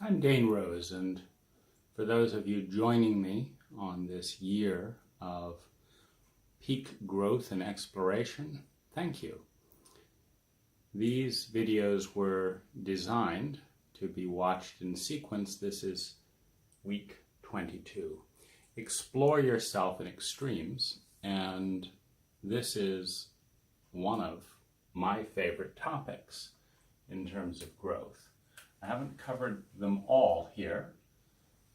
I'm Dane Rose, and for those of you joining me on this year of peak growth and exploration, thank you. These videos were designed to be watched in sequence. This is week 22. Explore yourself in extremes, and this is one of my favorite topics in terms of growth. I haven't covered them all here,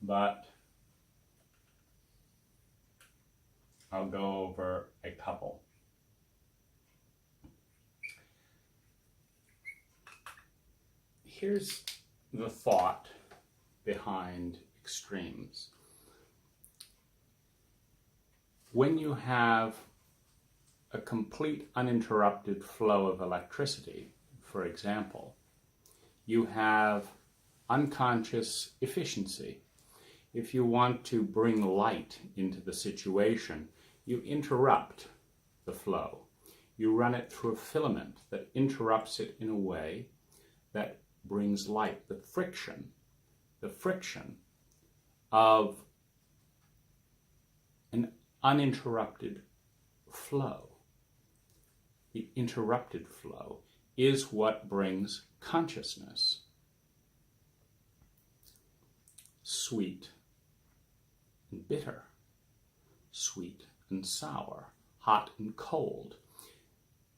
but I'll go over a couple. Here's the thought behind extremes. When you have a complete uninterrupted flow of electricity, for example, you have unconscious efficiency. If you want to bring light into the situation, you interrupt the flow. You run it through a filament that interrupts it in a way that brings light. The friction of an uninterrupted flow, the interrupted flow, is what brings consciousness. Sweet and bitter, sweet and sour, hot and cold.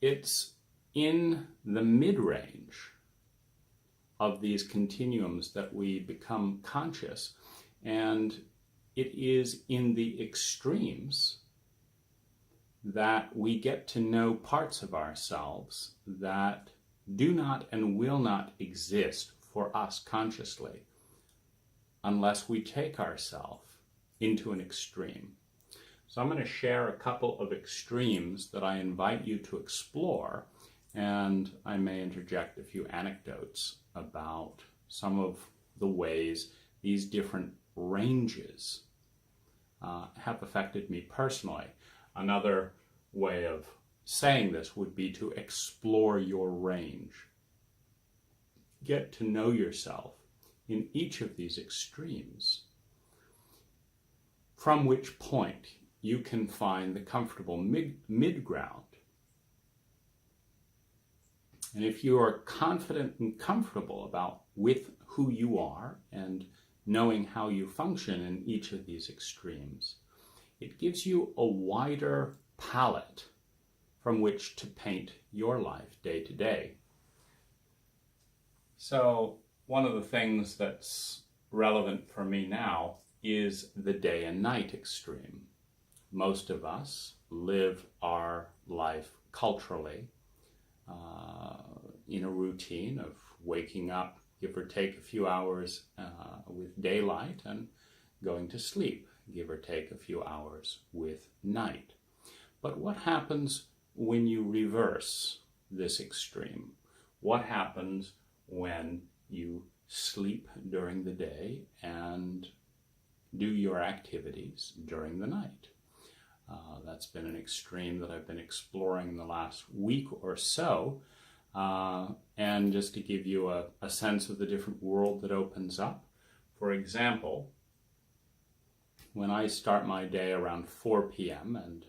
It's in the mid-range of these continuums that we become conscious, and it is in the extremes that we get to know parts of ourselves that do not and will not exist for us consciously unless we take ourselves into an extreme. So I'm going to share a couple of extremes that I invite you to explore, and I may interject a few anecdotes about some of the ways these different ranges have affected me personally. Another way of saying this would be to explore your range. Get to know yourself in each of these extremes, from which point you can find the comfortable mid-ground. And if you are confident and comfortable with who you are and knowing how you function in each of these extremes, it gives you a wider palette from which to paint your life day to day. So one of the things that's relevant for me now is the day and night extreme. Most of us live our life culturally in a routine of waking up, give or take a few hours with daylight, and going to sleep, give or take a few hours with night. But what happens when you reverse this extreme? What happens when you sleep during the day and do your activities during the night? That's been an extreme that I've been exploring in the last week or so. And just to give you a sense of the different world that opens up, for example, when I start my day around 4 p.m. and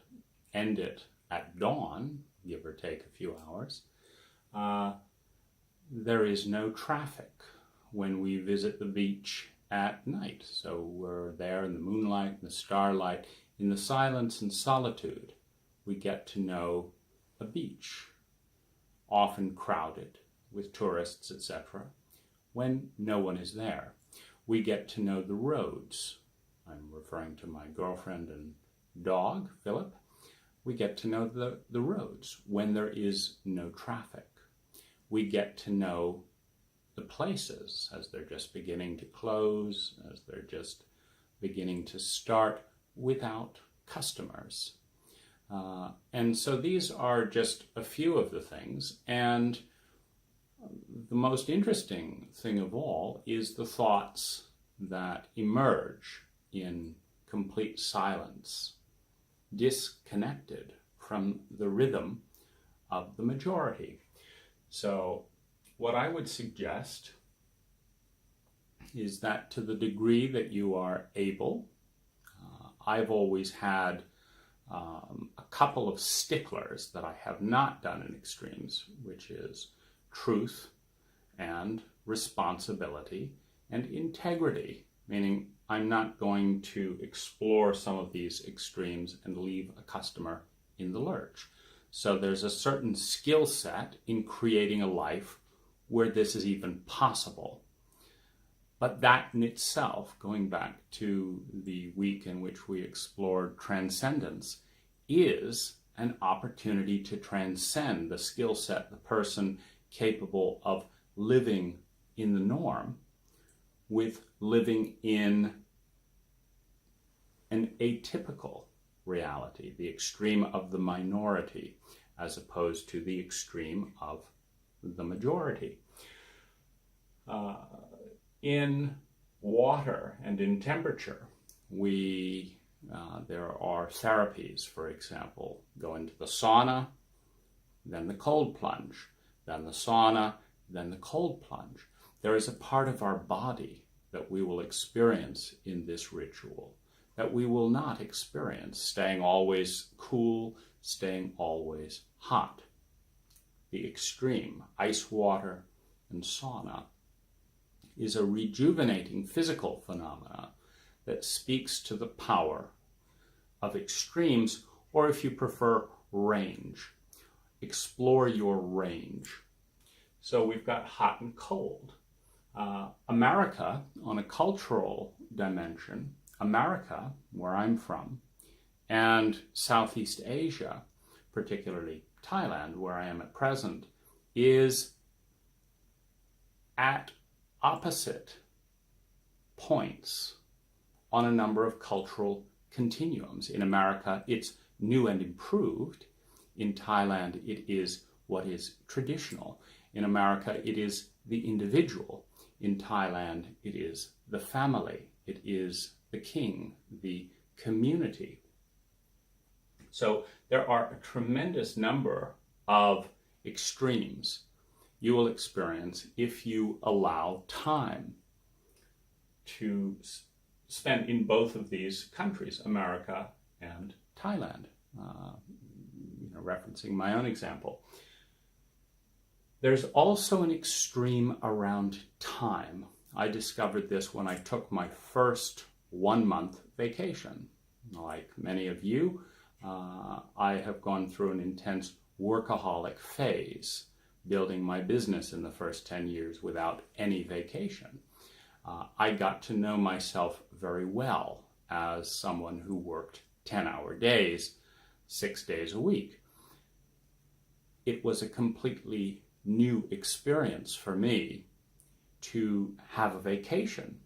end it at dawn, give or take a few hours, there is no traffic when we visit the beach at night. So we're there in the moonlight, in the starlight, in the silence and solitude. We get to know a beach, often crowded with tourists, etc., when no one is there. We get to know the roads. I'm referring to my girlfriend and dog, Philip. We get to know the roads when there is no traffic. We get to know the places as they're just beginning to close, as they're just beginning to start without customers. And so these are just a few of the things. And the most interesting thing of all is the thoughts that emerge in complete silence, disconnected from the rhythm of the majority. So what I would suggest is that to the degree that you are able, I've always had a couple of sticklers that I have not done in extremes, which is truth and responsibility and integrity, meaning I'm not going to explore some of these extremes and leave a customer in the lurch. So there's a certain skill set in creating a life where this is even possible. But that in itself, going back to the week in which we explored transcendence, is an opportunity to transcend the skill set, the person capable of living in the norm with living in an atypical reality, the extreme of the minority, as opposed to the extreme of the majority. In water and in temperature, there are therapies, for example, go into the sauna, then the cold plunge, then the sauna, then the cold plunge. There is a part of our body that we will experience in this ritual that we will not experience staying always cool, staying always hot. The extreme, ice water and sauna, is a rejuvenating physical phenomena that speaks to the power of extremes, or if you prefer, range. Explore your range. So we've got hot and cold. America, on a cultural dimension, America, where I'm from, and Southeast Asia, particularly Thailand, where I am at present, is at opposite points on a number of cultural continuums. In America, it's new and improved. In Thailand, it is what is traditional. In America, it is the individual. In Thailand, it is the family. It is the king, the community. So there are a tremendous number of extremes you will experience if you allow time to spend in both of these countries, America and Thailand. Referencing my own example. There's also an extreme around time. I discovered this when I took my first 1-month vacation. Like many of you, I have gone through an intense workaholic phase, building my business in the first 10 years without any vacation. I got to know myself very well as someone who worked 10-hour days, 6 days a week. It was a completely new experience for me to have a vacation.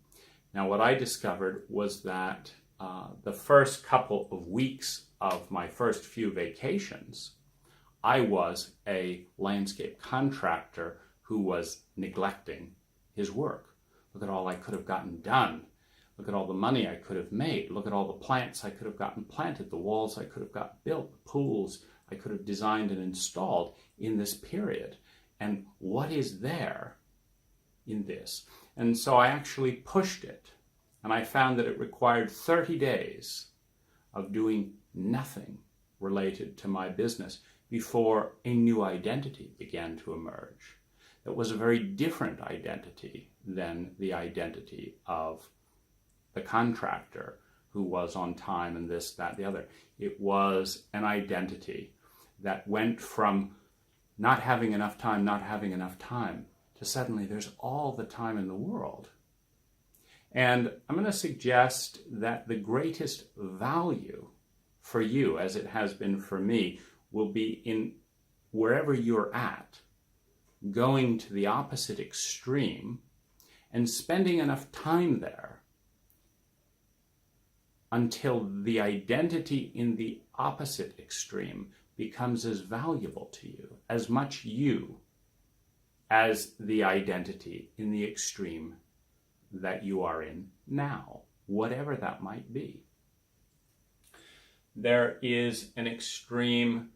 Now, what I discovered was that the first couple of weeks of my first few vacations, I was a landscape contractor who was neglecting his work. Look at all I could have gotten done. Look at all the money I could have made. Look at all the plants I could have gotten planted, the walls I could have got built, the pools I could have designed and installed in this period. And what is there in this? And so I actually pushed it. And I found that it required 30 days of doing nothing related to my business before a new identity began to emerge. That was a very different identity than the identity of the contractor who was on time and this, that, the other. It was an identity that went from not having enough time, to suddenly there's all the time in the world. And I'm going to suggest that the greatest value for you, as it has been for me, will be in wherever you're at, going to the opposite extreme and spending enough time there until the identity in the opposite extreme becomes as valuable to you, as much you, as the identity in the extreme that you are in now, whatever that might be. There is an extreme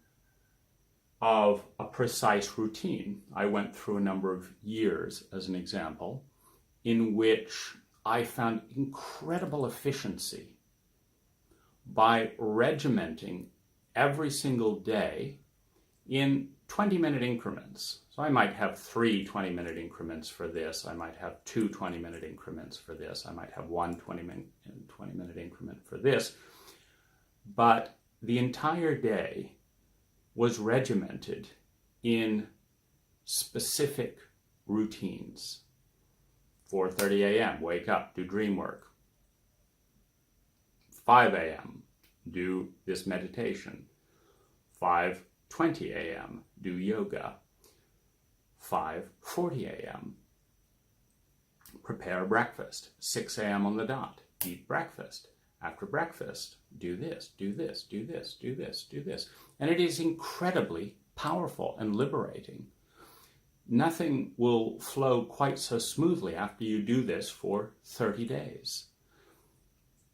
of a precise routine. I went through a number of years, as an example, in which I found incredible efficiency by regimenting every single day in 20-minute increments. So I might have 3 20-minute increments for this. I might have 2 20-minute increments for this. I might have 1 20-minute increment for this. But the entire day was regimented in specific routines. 4:30 a.m., wake up, do dream work. 5 a.m., do this meditation. 5:20 a.m., do yoga. 5:40 a.m., prepare breakfast. 6 a.m. on the dot, eat breakfast. After breakfast, do this, do this, do this, do this, do this. And it is incredibly powerful and liberating. Nothing will flow quite so smoothly after you do this for 30 days.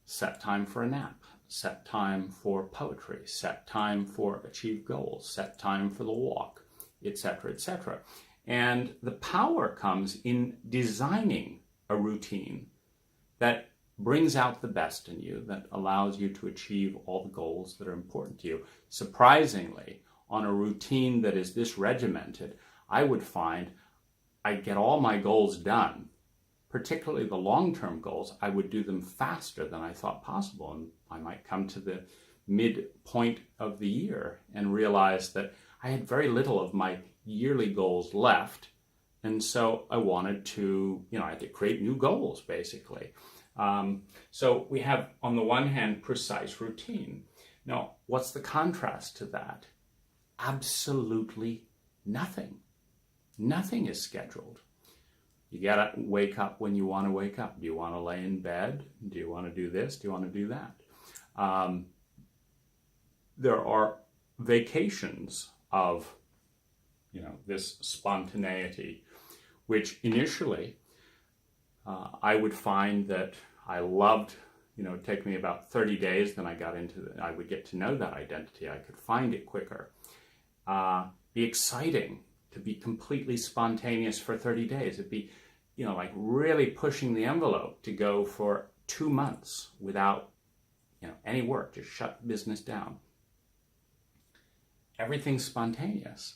Set time for a nap, set time for poetry, set time for achieve goals, set time for the walk, etc., etc. And the power comes in designing a routine that brings out the best in you, that allows you to achieve all the goals that are important to you. Surprisingly, on a routine that is this regimented, I would find I get all my goals done, particularly the long-term goals. I would do them faster than I thought possible. And I might come to the midpoint of the year and realize that I had very little of my yearly goals left. And so I wanted to, I had to create new goals, basically. So we have, on the one hand, precise routine. Now, what's the contrast to that? Absolutely nothing. Nothing is scheduled. You gotta wake up when you want to wake up. Do you want to lay in bed? Do you want to do this? Do you want to do that? There are vacations of, this spontaneity, which initially I would find that I loved. It'd take me about 30 days. Then I would get to know that identity. I could find it quicker. Be exciting to be completely spontaneous for 30 days. It'd be, like really pushing the envelope to go for 2 months without, any work, just shut business down. Everything's spontaneous.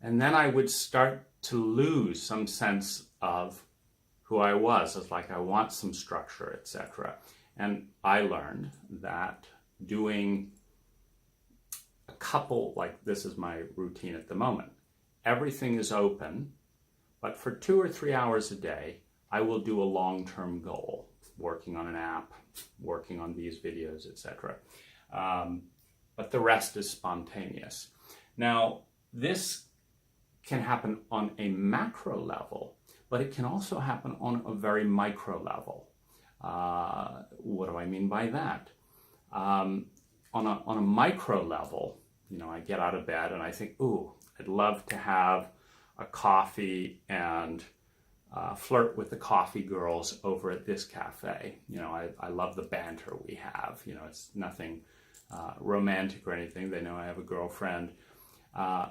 And then I would start to lose some sense of who I was. It's like I want some structure, etc. And I learned that doing a couple, like this is my routine at the moment. Everything is open, but for 2 or 3 hours a day, I will do a long-term goal, working on an app, working on these videos, etc. But the rest is spontaneous. Now, this can happen on a macro level, but it can also happen on a very micro level. What do I mean by that? On a micro level, I get out of bed and I think, ooh, I'd love to have a coffee and flirt with the coffee girls over at this cafe. I love the banter we have. It's nothing romantic or anything. They know I have a girlfriend.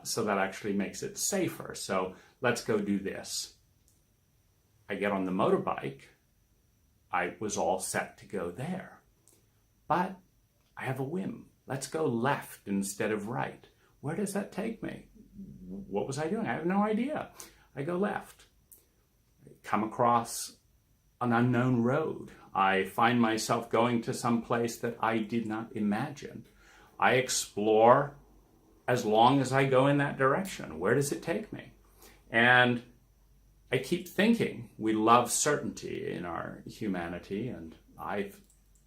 So that actually makes it safer. So let's go do this. I get on the motorbike. I was all set to go there. But I have a whim. Let's go left instead of right. Where does that take me? What was I doing? I have no idea. I go left. I come across an unknown road. I find myself going to some place that I did not imagine. I explore as long as I go in that direction. Where does it take me? And I keep thinking we love certainty in our humanity, and I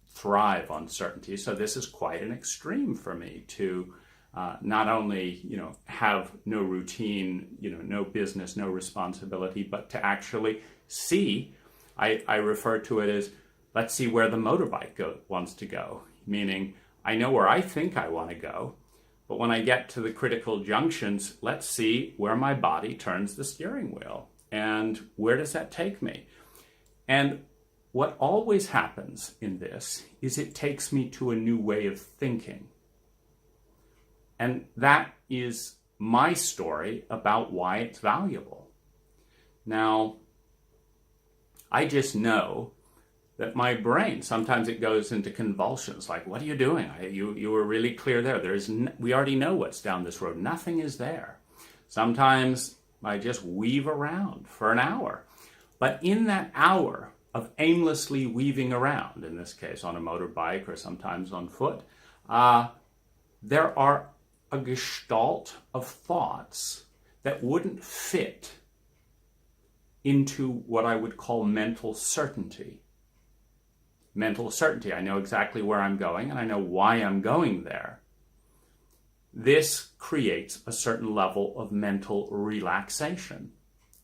thrive on certainty. So this is quite an extreme for me to not only, have no routine, no business, no responsibility, but to actually see. I refer to it as, let's see where the motorbike wants to go. Meaning, I know where I think I want to go, but when I get to the critical junctions, let's see where my body turns the steering wheel. And where does that take me? And what always happens in this is it takes me to a new way of thinking. And that is my story about why it's valuable. Now, I just know that my brain, sometimes it goes into convulsions, like, what are you doing? You were really clear there. We already know what's down this road. Nothing is there. Sometimes I just weave around for an hour. But in that hour of aimlessly weaving around, in this case on a motorbike or sometimes on foot, there are a gestalt of thoughts that wouldn't fit into what I would call mental certainty. Mental certainty. I know exactly where I'm going and I know why I'm going there. This creates a certain level of mental relaxation.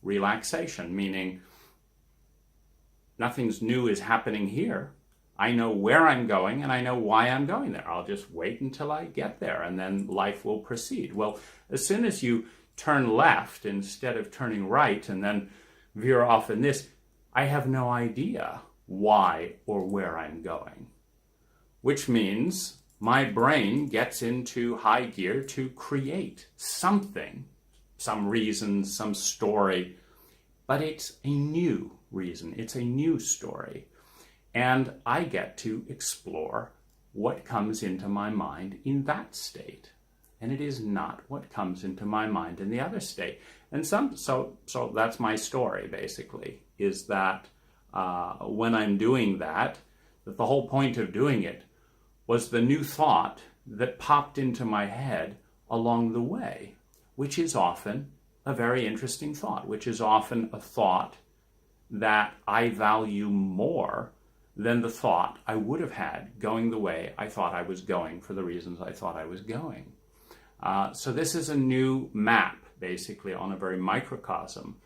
Relaxation, meaning nothing's new is happening here. I know where I'm going and I know why I'm going there. I'll just wait until I get there and then life will proceed. Well, as soon as you turn left instead of turning right and then veer off in this, I have no idea why or where I'm going. Which means my brain gets into high gear to create something, some reason, some story, but it's a new reason, it's a new story. And I get to explore what comes into my mind in that state. And it is not what comes into my mind in the other state. And so that's my story, basically, is that when I'm doing that the whole point of doing it was the new thought that popped into my head along the way, which is often a very interesting thought, which is often a thought that I value more than the thought I would have had going the way I thought I was going for the reasons I thought I was going. So this is a new map, basically, on a very microcosm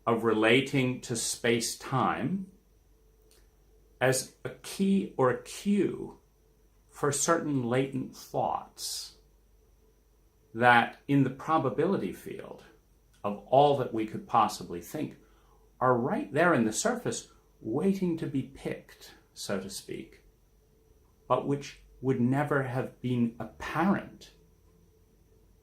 of relating to space-time as a key or a cue for certain latent thoughts that in the probability field of all that we could possibly think are right there in the surface waiting to be picked, so to speak, but which would never have been apparent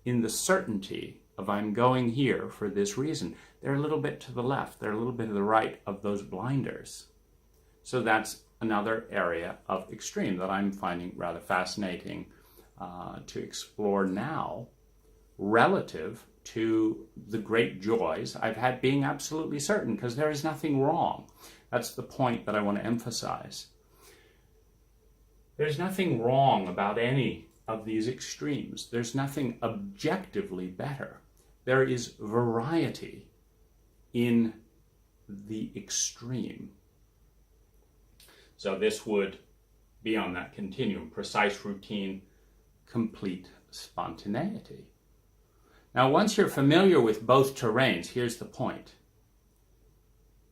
in the certainty of I'm going here for this reason. They're a little bit to the left, they're a little bit to the right of those blinders. So that's another area of extreme that I'm finding rather fascinating to explore now, relative to the great joys I've had being absolutely certain, because there is nothing wrong. That's the point that I want to emphasize. There's nothing wrong about any of these extremes. There's nothing objectively better. There is variety in the extreme. So this would be on that continuum: precise routine, complete spontaneity. Now, once you're familiar with both terrains, here's the point.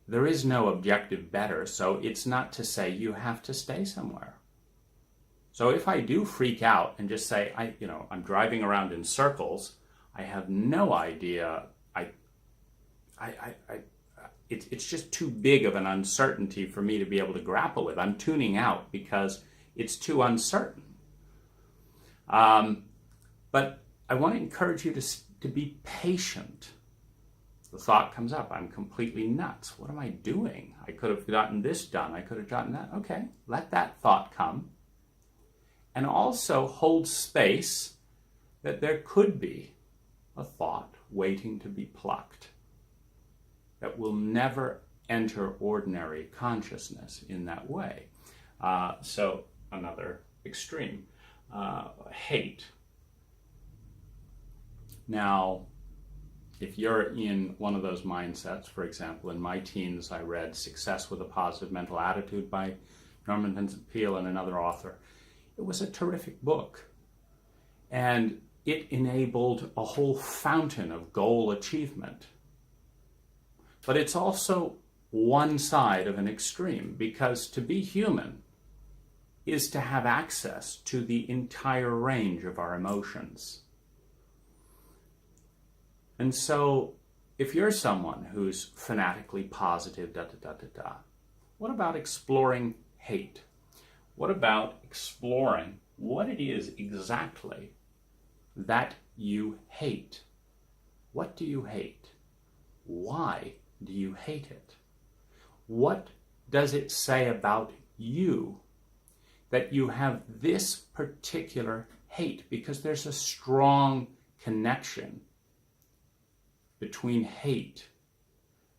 There is no objective better, so it's not to say you have to stay somewhere. So if I do freak out and just say, I'm driving around in circles, I have no idea, it's just too big of an uncertainty for me to be able to grapple with. I'm tuning out because it's too uncertain. But I want to encourage you to be patient. The thought comes up, I'm completely nuts. What am I doing? I could have gotten this done. I could have gotten that. Okay, let that thought come. And also hold space that there could be a thought waiting to be plucked that will never enter ordinary consciousness in that way. So another extreme, hate. Now, if you're in one of those mindsets, for example, in my teens I read Success with a Positive Mental Attitude by Norman Vincent Peale and another author. It was a terrific book, and it enabled a whole fountain of goal achievement. But it's also one side of an extreme, because to be human is to have access to the entire range of our emotions. And so if you're someone who's fanatically positive, what about exploring hate? What about exploring what it is exactly that you hate? What do you hate? Why do you hate it? What does it say about you that you have this particular hate? Because there's a strong connection between hate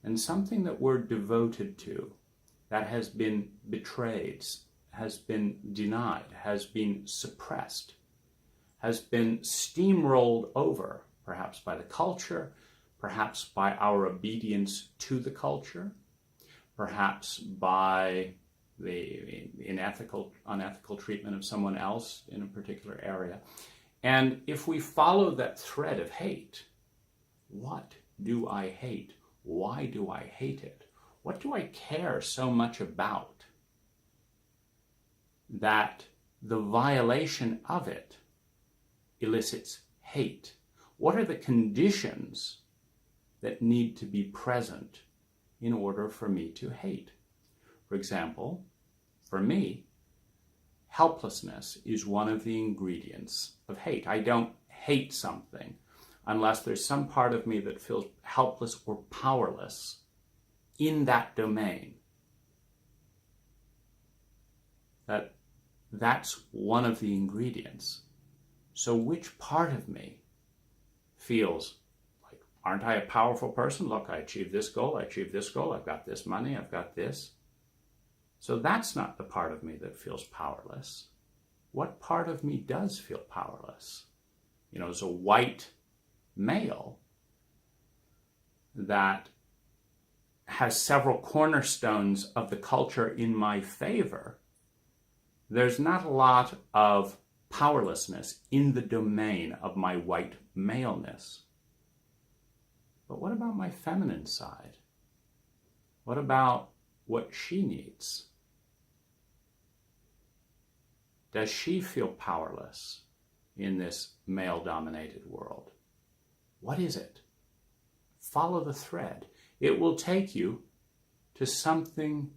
and something that we're devoted to that has been betrayed, has been denied, has been suppressed, has been steamrolled over, perhaps by the culture, perhaps by our obedience to the culture, perhaps by the unethical treatment of someone else in a particular area. And if we follow that thread of hate, what do I hate? Why do I hate it? What do I care so much about that the violation of it elicits hate? What are the conditions that need to be present in order for me to hate? For example, for me, helplessness is one of the ingredients of hate. I don't hate something unless there's some part of me that feels helpless or powerless in that domain. That's one of the ingredients. So which part of me feels like, aren't I a powerful person? Look, I achieved this goal, I achieved this goal, I've got this money, I've got this. So that's not the part of me that feels powerless. What part of me does feel powerless? As a white male that has several cornerstones of the culture in my favor, there's not a lot of powerlessness in the domain of my white maleness. But what about my feminine side? What about what she needs? Does she feel powerless in this male-dominated world? What is it? Follow the thread. It will take you to something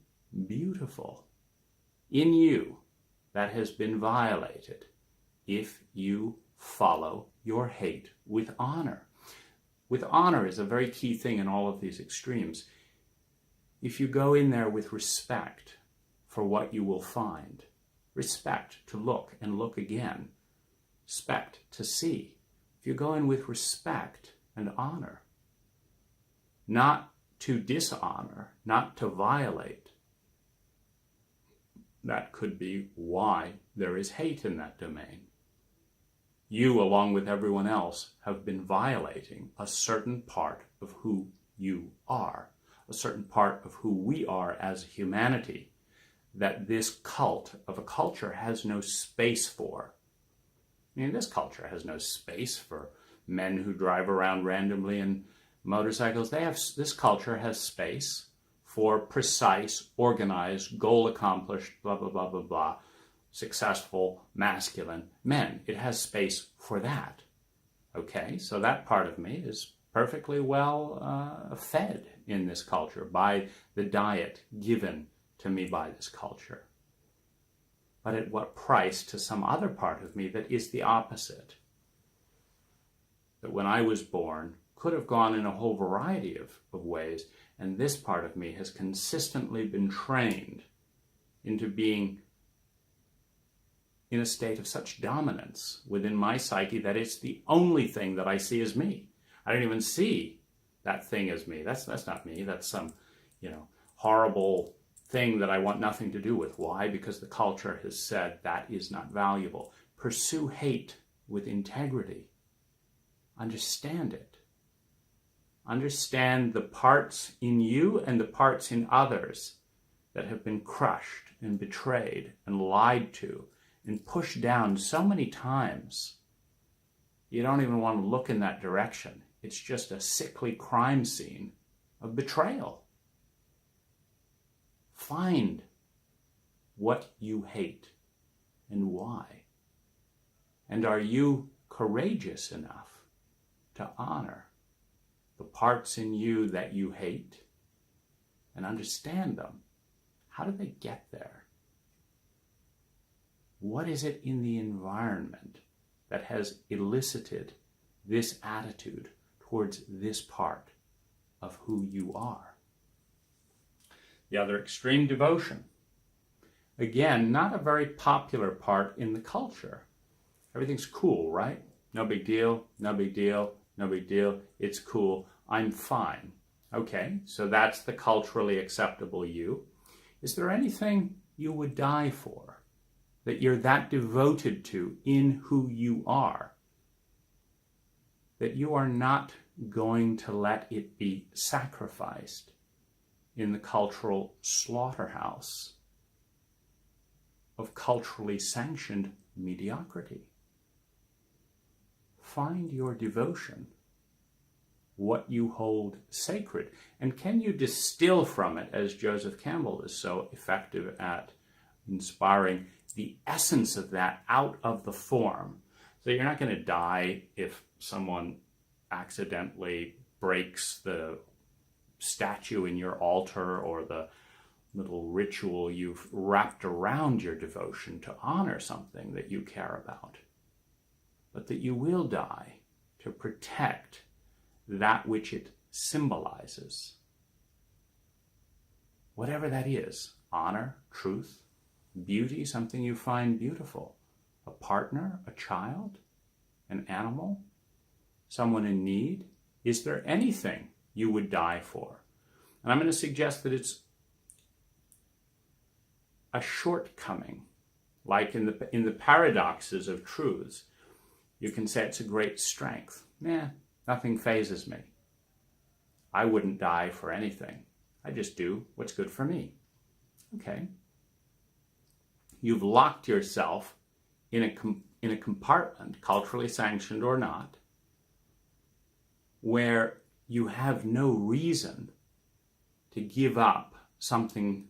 beautiful in you that has been violated if you follow your hate with honor. With honor is a very key thing in all of these extremes. If you go in there with respect for what you will find, respect to look and look again, respect to see. If you go in with respect and honor, not to dishonor, not to violate, that could be why there is hate in that domain. You, along with everyone else, have been violating a certain part of who you are, a certain part of who we are as humanity, that this cult of a culture has no space for. This culture has no space for men who drive around randomly in motorcycles. This culture has space for precise, organized, goal-accomplished, blah, blah, blah, blah, blah, successful, masculine men. It has space for that. Okay, so that part of me is perfectly well fed in this culture by the diet given to me by this culture. But at what price to some other part of me that is the opposite? That when I was born could have gone in a whole variety of ways, and this part of me has consistently been trained into being in a state of such dominance within my psyche that it's the only thing that I see as me. I don't even see that thing as me. That's not me. That's some, horrible thing that I want nothing to do with. Why? Because the culture has said that is not valuable. Pursue hate with integrity. Understand it. Understand the parts in you and the parts in others that have been crushed and betrayed and lied to and pushed down so many times. You don't even want to look in that direction. It's just a sickly crime scene of betrayal. Find what you hate and why. And are you courageous enough to honor the parts in you that you hate and understand them? How did they get there? What is it in the environment that has elicited this attitude towards this part of who you are? The other extreme, devotion. Again, not a very popular part in the culture. Everything's cool, right? No big deal, no big deal, no big deal. It's cool. I'm fine. Okay, so that's the culturally acceptable you. Is there anything you would die for? That you're that devoted to in who you are? That you are not going to let it be sacrificed in the cultural slaughterhouse of culturally sanctioned mediocrity? Find your devotion, what you hold sacred, and can you distill from it, as Joseph Campbell is so effective at inspiring, the essence of that out of the form? So you're not going to die if someone accidentally breaks the statue in your altar or the little ritual you've wrapped around your devotion to honor something that you care about. But that you will die to protect that which it symbolizes. Whatever that is, honor, truth, beauty, something you find beautiful, a partner, a child, an animal, someone in need. Is there anything you would die for? And I'm going to suggest that it's a shortcoming, like in the paradoxes of truths. You can say it's a great strength. Nothing phases me. I wouldn't die for anything. I just do what's good for me. Okay. You've locked yourself in a compartment, culturally sanctioned or not, where you have no reason to give up something,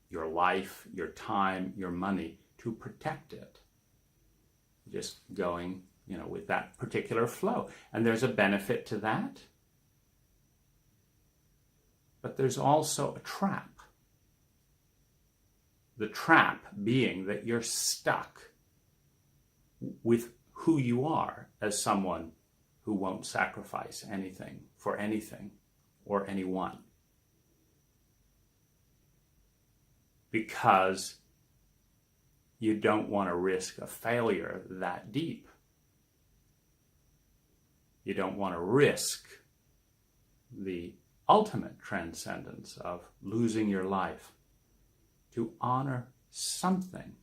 your life, your time, your money, to protect it. Just going, with that particular flow. And there's a benefit to that. But there's also a trap. The trap being that you're stuck with who you are as someone who won't sacrifice anything for anything or anyone. Because you don't want to risk a failure that deep. You don't want to risk the ultimate transcendence of losing your life to honor something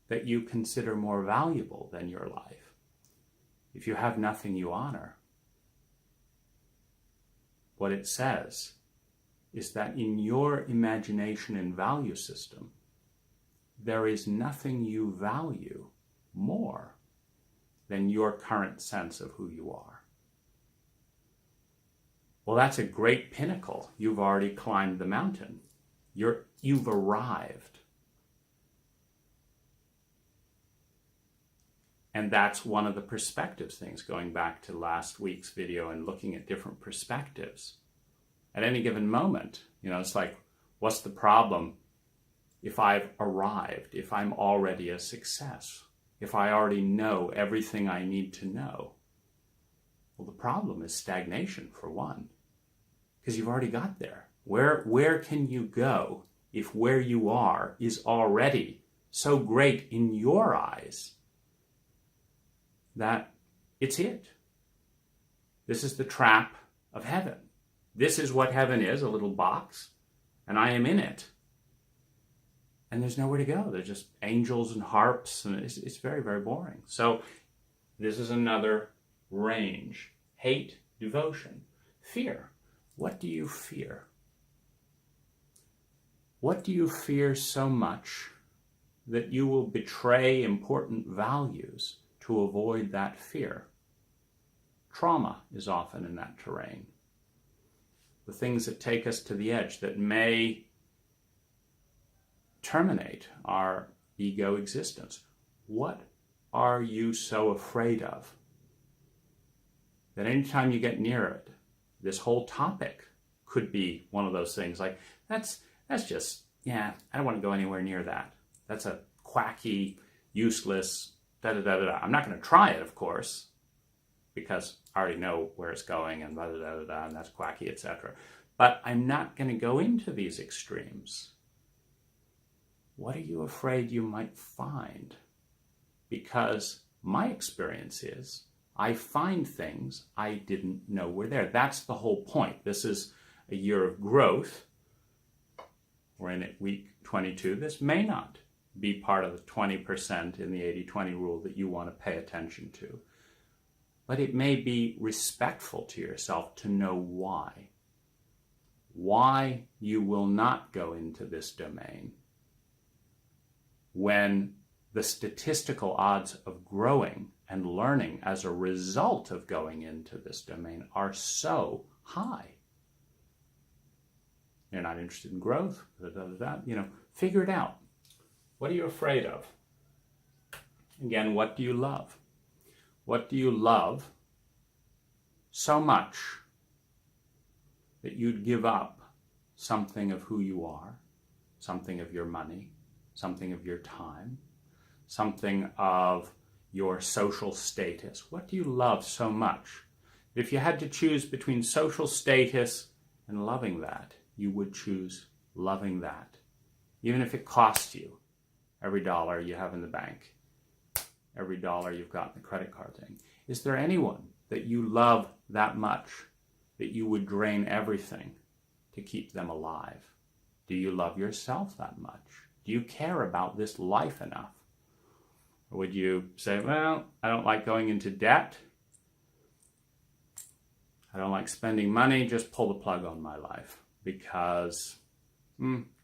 that you consider more valuable than your life. If you have nothing you honor, what it says is that in your imagination and value system, there is nothing you value more than your current sense of who you are. Well, that's a great pinnacle. You've already climbed the mountain. You've arrived. And that's one of the perspectives things, going back to last week's video and looking at different perspectives. At any given moment, it's like, what's the problem if I've arrived, if I'm already a success, if I already know everything I need to know? Well, the problem is stagnation, for one, because you've already got there. Where can you go if where you are is already so great in your eyes that it's it? This is the trap of heaven. This is what heaven is, a little box, and I am in it. And there's nowhere to go. There's just angels and harps, and it's very, very boring. So this is another range. Hate, devotion, fear. What do you fear? What do you fear so much that you will betray important values to avoid that fear? Trauma is often in that terrain. The things that take us to the edge, that may terminate our ego existence. What are you so afraid of that anytime you get near it, this whole topic could be one of those things like, that's just, I don't want to go anywhere near that. That's a quacky, useless, da-da-da-da-da. I'm not going to try it, of course, because I already know where it's going and da-da-da-da-da, and that's quacky, etc. But I'm not going to go into these extremes. What are you afraid you might find? Because my experience is I find things I didn't know were there. That's the whole point. This is a year of growth. We're in it week 22. This may not be part of the 20% in the 80-20 rule that you want to pay attention to. But it may be respectful to yourself to know why. Why you will not go into this domain when the statistical odds of growing and learning as a result of going into this domain are so high. You're not interested in growth, figure it out. What are you afraid of? Again, what do you love? What do you love so much that you'd give up something of who you are, something of your money, something of your time, something of your social status? What do you love so much? If you had to choose between social status and loving that, you would choose loving that, even if it costs you every dollar you have in the bank, every dollar you've got in the credit card thing. Is there anyone that you love that much that you would drain everything to keep them alive? Do you love yourself that much? Do you care about this life enough? Or would you say, well, I don't like going into debt. I don't like spending money. Just pull the plug on my life because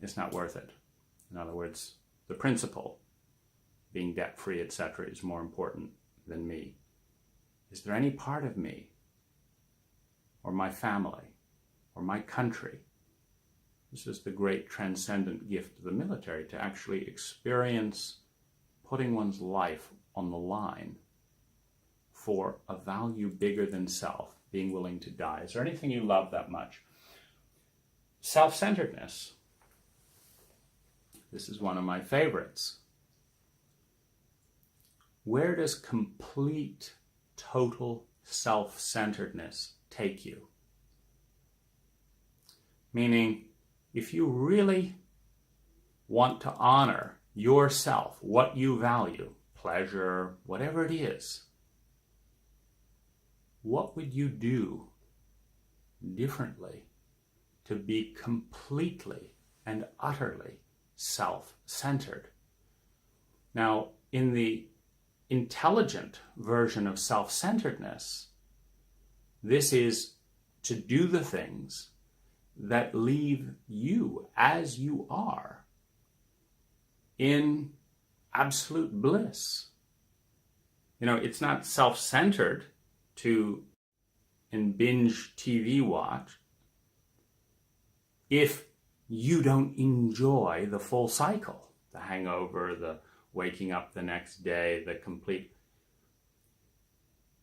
it's not worth it. In other words, the principle, being debt-free, etc., is more important than me. Is there any part of me or my family or my country? This is the great transcendent gift of the military, to actually experience putting one's life on the line for a value bigger than self, being willing to die. Is there anything you love that much? Self-centeredness. This is one of my favorites. Where does complete, total self-centeredness take you? Meaning, if you really want to honor yourself, what you value, pleasure, whatever it is, what would you do differently to be completely and utterly self-centered? Now, in the intelligent version of self-centeredness, this is to do the things that leave you as you are in absolute bliss. It's not self-centered to binge TV watch if you don't enjoy the full cycle, the hangover, the waking up the next day, the complete.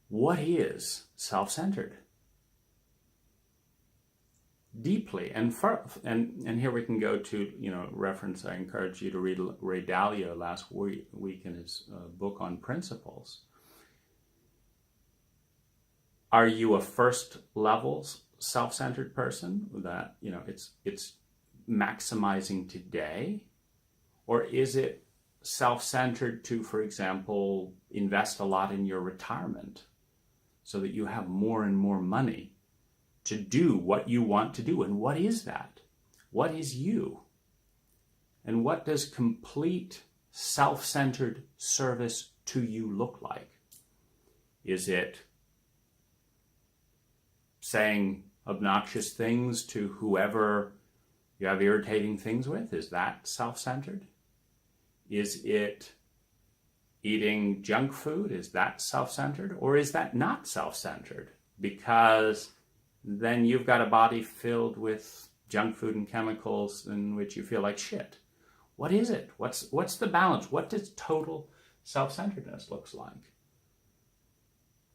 What is self-centered? Deeply, and here we can go to reference. I encourage you to read Ray Dalio last week in his book on principles. Are you a first level self-centered person that it's maximizing today, or is it self-centered to, for example, invest a lot in your retirement so that you have more and more money to do what you want to do? And what is that? What is you? And what does complete self-centered service to you look like? Is it saying obnoxious things to whoever you have irritating things with? Is that self-centered? Is it eating junk food? Is that self-centered? Or is that not self-centered? Because then you've got a body filled with junk food and chemicals in which you feel like shit. What is it? What's the balance? What does total self-centeredness looks like?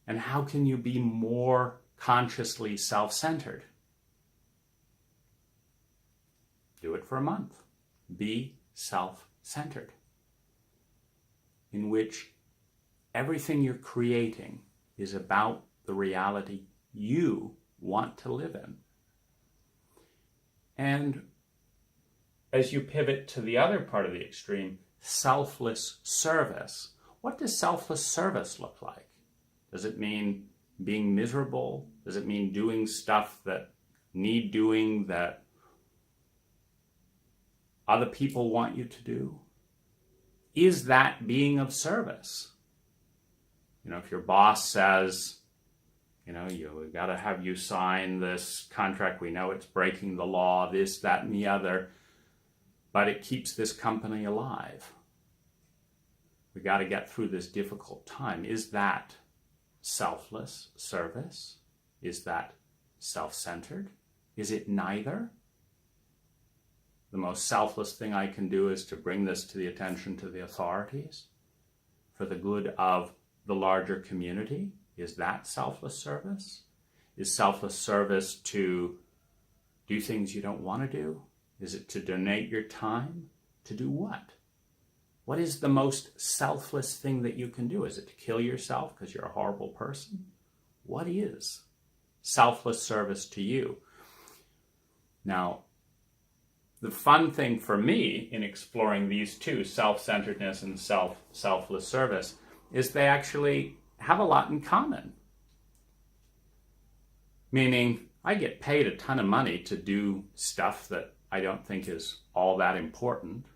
And how can you be more consciously self-centered? Do it for a month. Be self-centered, in which everything you're creating is about the reality you want to live in. And as you pivot to the other part of the extreme, selfless service. What does selfless service look like? Does it mean being miserable? Does it mean doing stuff that need doing, that other people want you to do? Is that being of service? If your boss says, we got to have you sign this contract, we know it's breaking the law, this, that, and the other, but it keeps this company alive. We got to get through this difficult time. Is that selfless service? Is that self-centered? Is it neither? The most selfless thing I can do is to bring this to the attention to the authorities for the good of the larger community. Is that selfless service? Is selfless service to do things you don't want to do? Is it to donate your time? To do what? What is the most selfless thing that you can do? Is it to kill yourself because you're a horrible person? What is selfless service to you? Now, the fun thing for me in exploring these two, self-centeredness and selfless service, is they actually have a lot in common. Meaning, I get paid a ton of money to do stuff that I don't think is all that important.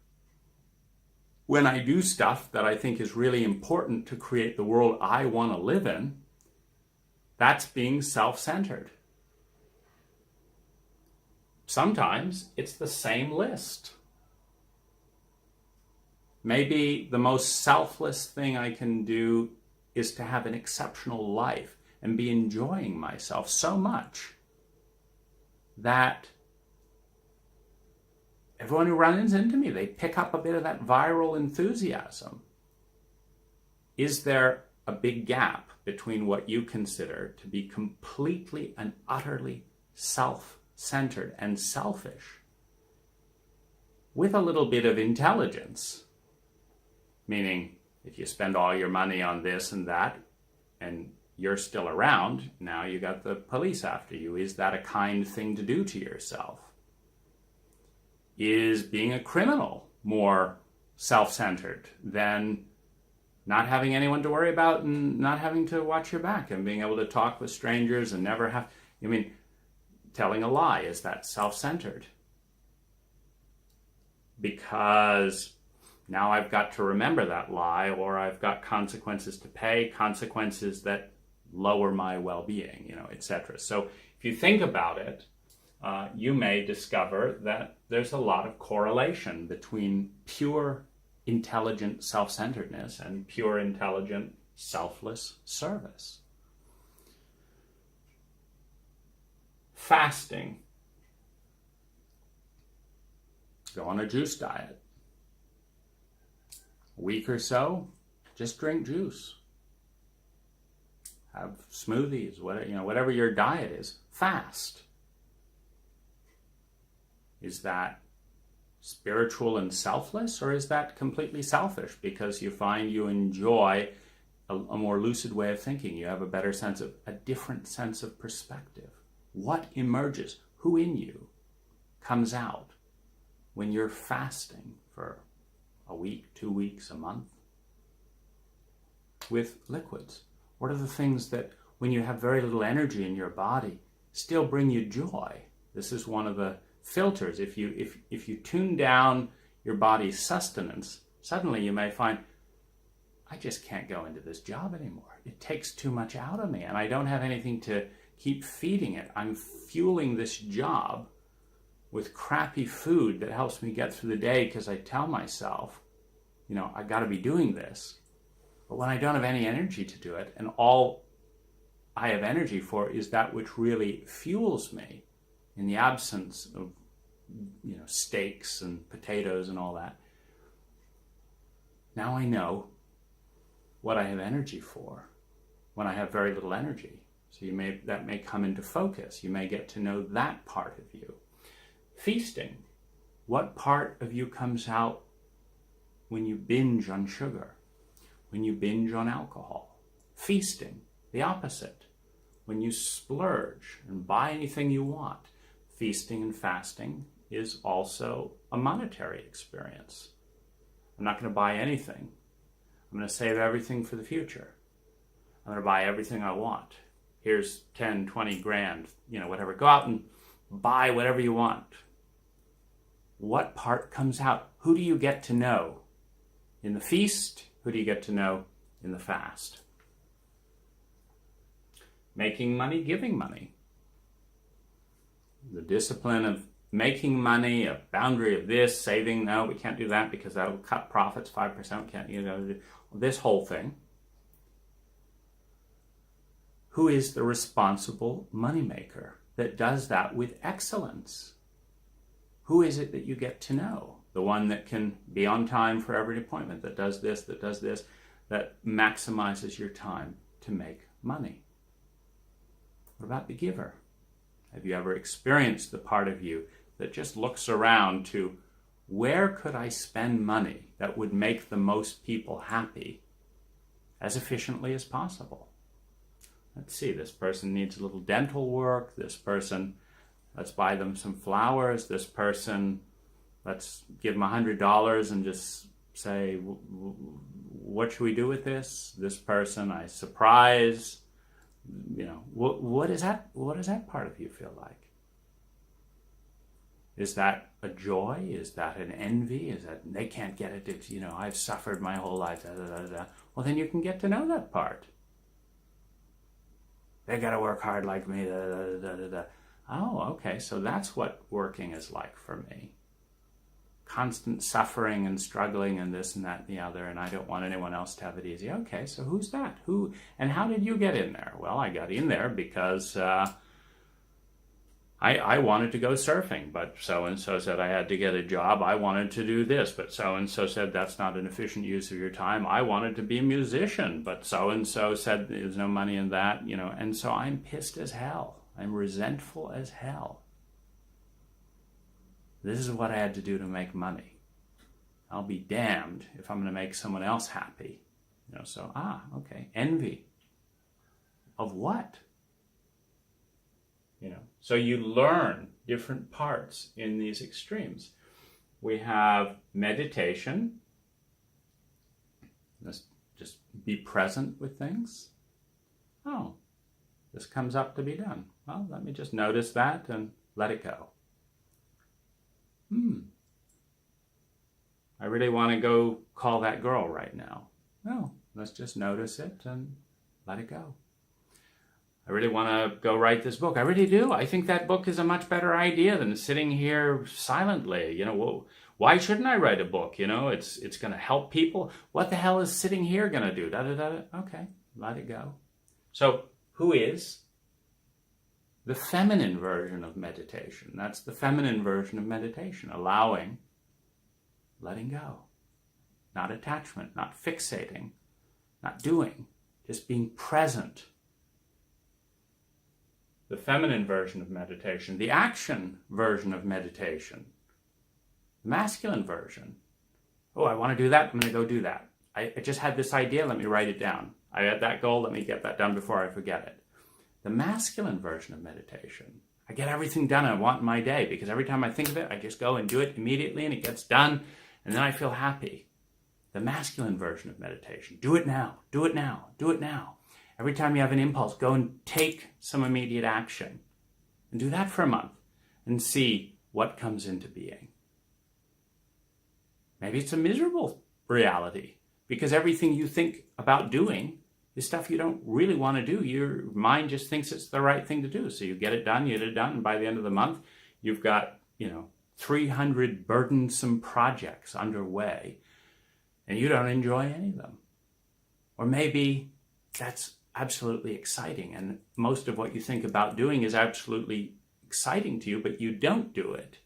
When I do stuff that I think is really important to create the world I want to live in, that's being self-centered. Sometimes it's the same list. Maybe the most selfless thing I can do is to have an exceptional life and be enjoying myself so much that everyone who runs into me, they pick up a bit of that viral enthusiasm. Is there a big gap between what you consider to be completely and utterly self-centered and selfish with a little bit of intelligence? Meaning, if you spend all your money on this and that, and you're still around, now you got the police after you. Is that a kind thing to do to yourself? Is being a criminal more self-centered than not having anyone to worry about and not having to watch your back and being able to talk with strangers and never have, telling a lie, is that self-centered? Because now I've got to remember that lie, or I've got consequences to pay, consequences that lower my well-being, etc. So if you think about it, you may discover that there's a lot of correlation between pure intelligent self-centeredness and pure intelligent selfless service. Fasting. Go on a juice diet. A week or so, just drink juice. Have smoothies, whatever your diet is. Fast. Is that spiritual and selfless, or is that completely selfish because you find you enjoy a more lucid way of thinking? You have a different sense of perspective. What emerges? Who in you comes out when you're fasting for a week, 2 weeks, a month with liquids? What are the things that, when you have very little energy in your body, still bring you joy? This is one of the filters. If you tune down your body's sustenance, suddenly you may find, I just can't go into this job anymore. It takes too much out of me, and I don't have anything to keep feeding it. I'm fueling this job with crappy food that helps me get through the day because I tell myself, I got to be doing this. But when I don't have any energy to do it, and all I have energy for is that which really fuels me, in the absence of, steaks and potatoes and all that, now I know what I have energy for when I have very little energy. So that may come into focus. You may get to know that part of you. Feasting. What part of you comes out when you binge on sugar? When you binge on alcohol? Feasting. The opposite. When you splurge and buy anything you want. feasting and fasting is also a monetary experience. I'm not going to buy anything. I'm going to save everything for the future. I'm going to buy everything I want. Here's 10, 20 grand, whatever. Go out and buy whatever you want. What part comes out? Who do you get to know in the feast? Who do you get to know in the fast? Making money, giving money. The discipline of making money, a boundary of this, saving, no, we can't do that because that'll cut profits 5%, we can't, this whole thing. Who is the responsible moneymaker that does that with excellence? Who is it that you get to know? The one that can be on time for every appointment, that does this, that maximizes your time to make money. What about the giver? Have you ever experienced the part of you that just looks around to where could I spend money that would make the most people happy as efficiently as possible? Let's see, this person needs a little dental work. This person, let's buy them some flowers. This person, let's give them $100 and just say, what should we do with this? This person, I surprise. What is that? What does that part of you feel like? Is that a joy? Is that an envy? Is that they can't get it? It's, I've suffered my whole life. Da, da, da, da. Well, then you can get to know that part. They got to work hard like me. Da, da, da, da, da. Oh, okay. So that's what working is like for me. Constant suffering and struggling and this and that and the other, and I don't want anyone else to have it easy. Okay, so who's that? Who and how did you get in there? Well, I got in there because I wanted to go surfing, but so-and-so said I had to get a job. I wanted to do this, but so-and-so said that's not an efficient use of your time. I wanted to be a musician, but so-and-so said there's no money in that, and so I'm pissed as hell. I'm resentful as hell. This is what I had to do to make money. I'll be damned if I'm going to make someone else happy. Okay. Envy. Of what? So you learn different parts in these extremes. We have meditation. Let's just be present with things. Oh, this comes up to be done. Well, let me just notice that and let it go. I really want to go call that girl right now. No, let's just notice it and let it go. I really want to go write this book. I really do. I think that book is a much better idea than sitting here silently. Why shouldn't I write a book? It's going to help people. What the hell is sitting here going to do? Da, da, da, da. Okay, let it go. So who is the feminine version of meditation? That's the feminine version of meditation, allowing, letting go. Not attachment, not fixating, not doing, just being present. The feminine version of meditation, the action version of meditation, the masculine version. Oh, I want to do that, I'm going to go do that. I just had this idea, let me write it down. I had that goal, let me get that done before I forget it. The masculine version of meditation, I get everything done I want in my day because every time I think of it, I just go and do it immediately and it gets done and then I feel happy. The masculine version of meditation, do it now, do it now, do it now. Every time you have an impulse, go and take some immediate action and do that for a month and see what comes into being. Maybe it's a miserable reality because everything you think about doing is stuff you don't really want to do. Your mind just thinks it's the right thing to do. So you get it done, and by the end of the month, you've got, 300 burdensome projects underway and you don't enjoy any of them. Or maybe that's absolutely exciting and most of what you think about doing is absolutely exciting to you, but you don't do it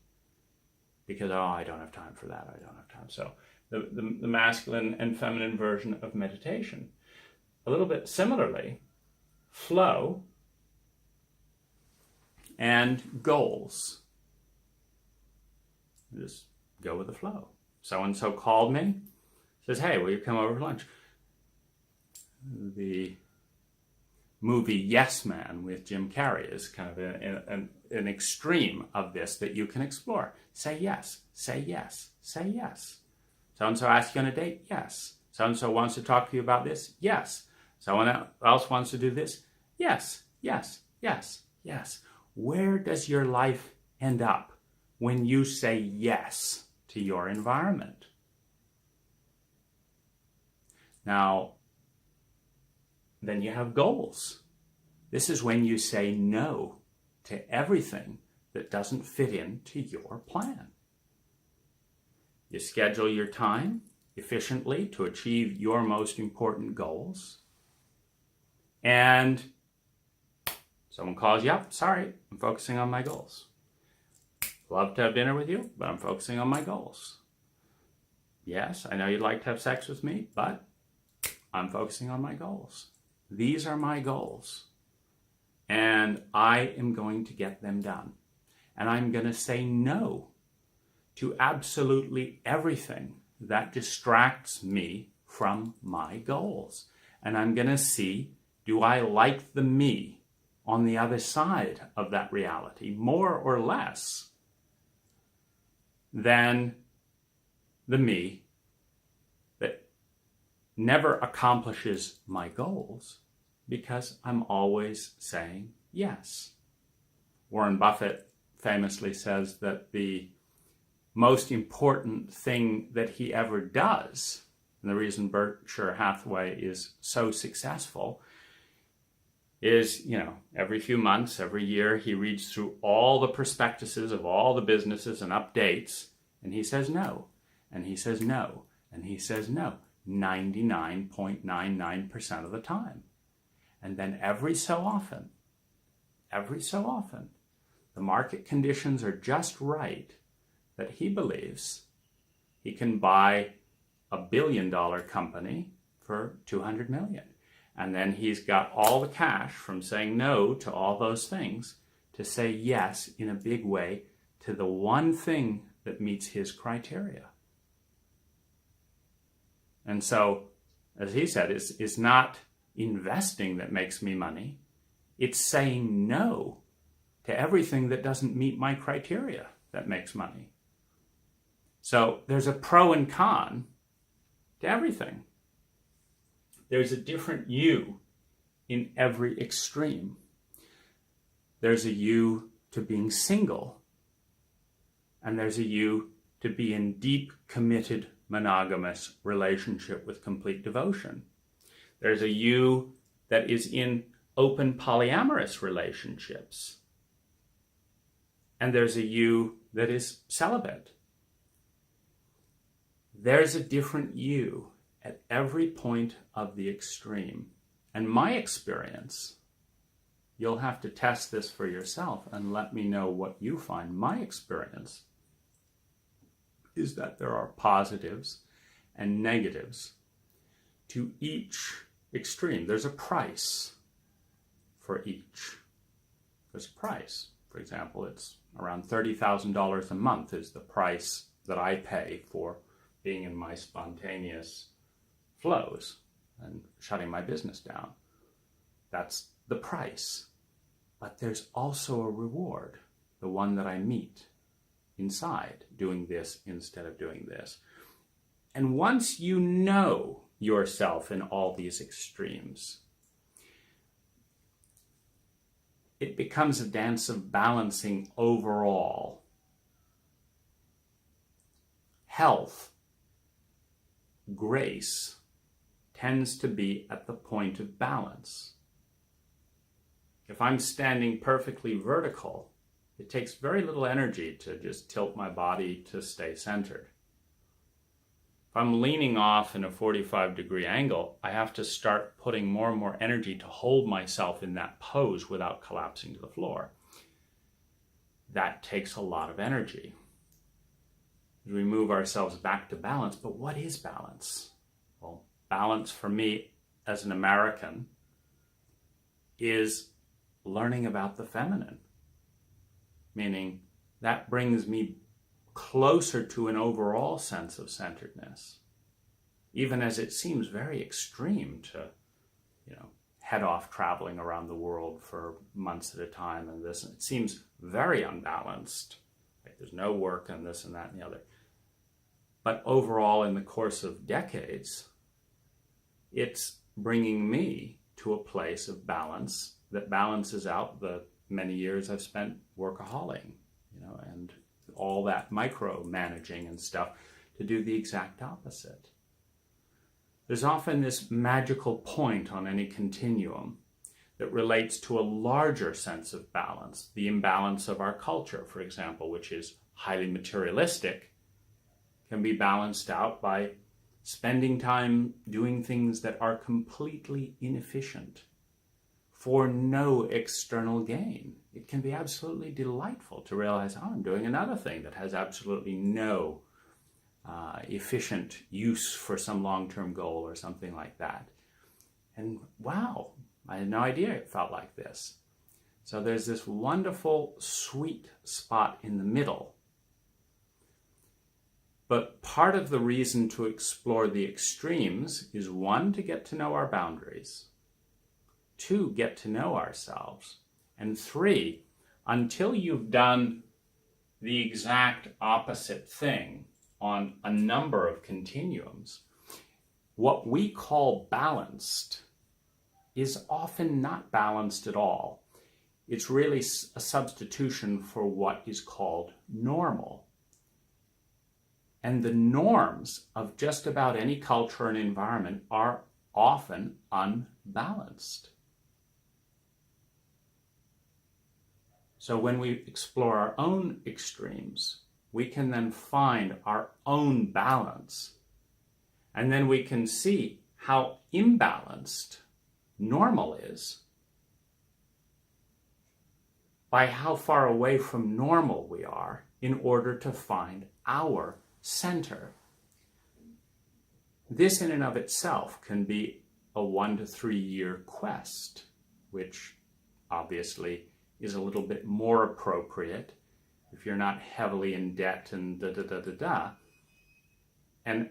because, I don't have time for that. I don't have time. So the masculine and feminine version of meditation. A little bit similarly, flow and goals. Just go with the flow. So-and-so called me, says, hey, will you come over for lunch? The movie Yes Man with Jim Carrey is kind of an extreme of this that you can explore. Say yes, say yes, say yes. So-and-so asks you on a date? Yes. So-and-so wants to talk to you about this? Yes. Someone else wants to do this? Yes, yes, yes, yes. Where does your life end up when you say yes to your environment? Now, then you have goals. This is when you say no to everything that doesn't fit into your plan. You schedule your time efficiently to achieve your most important goals. And someone calls you up, sorry, I'm focusing on my goals. Love to have dinner with you, but I'm focusing on my goals. Yes, I know you'd like to have sex with me, but I'm focusing on my goals. These are my goals. And I am going to get them done. And I'm going to say no to absolutely everything that distracts me from my goals. And I'm going to see, do I like the me on the other side of that reality more or less than the me that never accomplishes my goals because I'm always saying yes. Warren Buffett famously says that the most important thing that he ever does, and the reason Berkshire Hathaway is so successful, is, every few months, every year, he reads through all the prospectuses of all the businesses and updates, and he says no, and he says no, and he says no, 99.99% of the time. And then every so often, the market conditions are just right that he believes he can buy a $1 billion company for $200 million. And then he's got all the cash from saying no to all those things to say yes in a big way to the one thing that meets his criteria. And so, as he said, it's not investing that makes me money. It's saying no to everything that doesn't meet my criteria that makes money. So there's a pro and con to everything. There's a different you in every extreme. There's a you to being single, and there's a you to be in deep, committed, monogamous relationship with complete devotion. There's a you that is in open polyamorous relationships. And there's a you that is celibate. There's a different you at every point of the extreme. And my experience, you'll have to test this for yourself and let me know what you find. My experience is that there are positives and negatives to each extreme. There's a price for each. There's a price. For example, it's around $30,000 a month is the price that I pay for being in my spontaneous flows and shutting my business down. That's the price. But there's also a reward, the one that I meet inside, doing this instead of doing this. And once you know yourself in all these extremes, it becomes a dance of balancing overall. Health, grace, tends to be at the point of balance. If I'm standing perfectly vertical, it takes very little energy to just tilt my body to stay centered. If I'm leaning off in a 45-degree angle, I have to start putting more and more energy to hold myself in that pose without collapsing to the floor. That takes a lot of energy. We move ourselves back to balance, but what is balance? Well, balance for me as an American is learning about the feminine, meaning that brings me closer to an overall sense of centeredness, even as it seems very extreme to, head off traveling around the world for months at a time, and this, it seems very unbalanced. Like there's no work and this and that and the other. But overall, in the course of decades, it's bringing me to a place of balance that balances out the many years I've spent workaholing, and all that micromanaging and stuff to do the exact opposite. There's often this magical point on any continuum that relates to a larger sense of balance, the imbalance of our culture, for example, which is highly materialistic, can be balanced out by spending time doing things that are completely inefficient for no external gain. It can be absolutely delightful to realize, oh, I'm doing another thing that has absolutely no efficient use for some long-term goal or something like that. And wow, I had no idea it felt like this. So there's this wonderful sweet spot in the middle. But part of the reason to explore the extremes is, one, to get to know our boundaries, two, get to know ourselves, and three, until you've done the exact opposite thing on a number of continuums, what we call balanced is often not balanced at all. It's really a substitution for what is called normal. And the norms of just about any culture and environment are often unbalanced. So when we explore our own extremes, we can then find our own balance. And then we can see how imbalanced normal is by how far away from normal we are in order to find our center. This in and of itself can be a 1 to 3 year quest, which obviously is a little bit more appropriate if you're not heavily in debt and and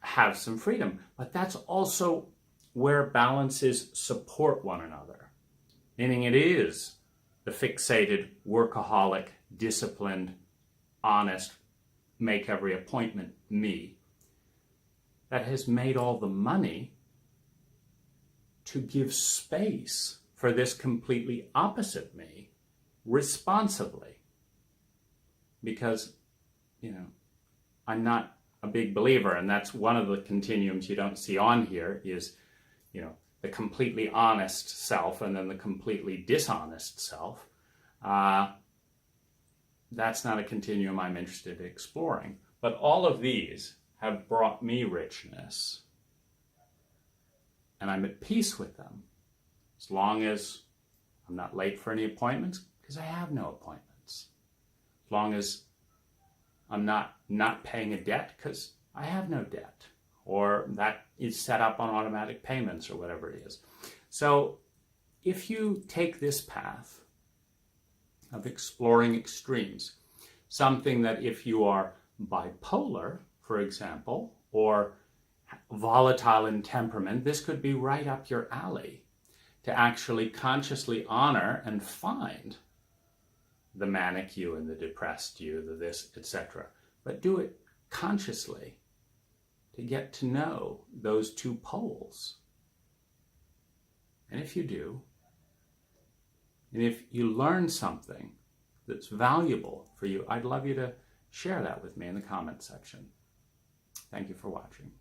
have some freedom. But that's also where balances support one another, meaning it is the fixated, workaholic, disciplined, honest, make every appointment me that has made all the money to give space for this completely opposite me responsibly. Because, I'm not a big believer, and that's one of the continuums you don't see on here is, the completely honest self and then the completely dishonest self. That's not a continuum I'm interested in exploring. But all of these have brought me richness. And I'm at peace with them. As long as I'm not late for any appointments, because I have no appointments. As long as I'm not paying a debt, because I have no debt. Or that is set up on automatic payments or whatever it is. So if you take this path of exploring extremes, something that if you are bipolar, for example, or volatile in temperament, this could be right up your alley to actually consciously honor and find the manic you and the depressed you, the this, etc. But do it consciously to get to know those two poles. And if you do, and if you learn something that's valuable for you, I'd love you to share that with me in the comments section. Thank you for watching.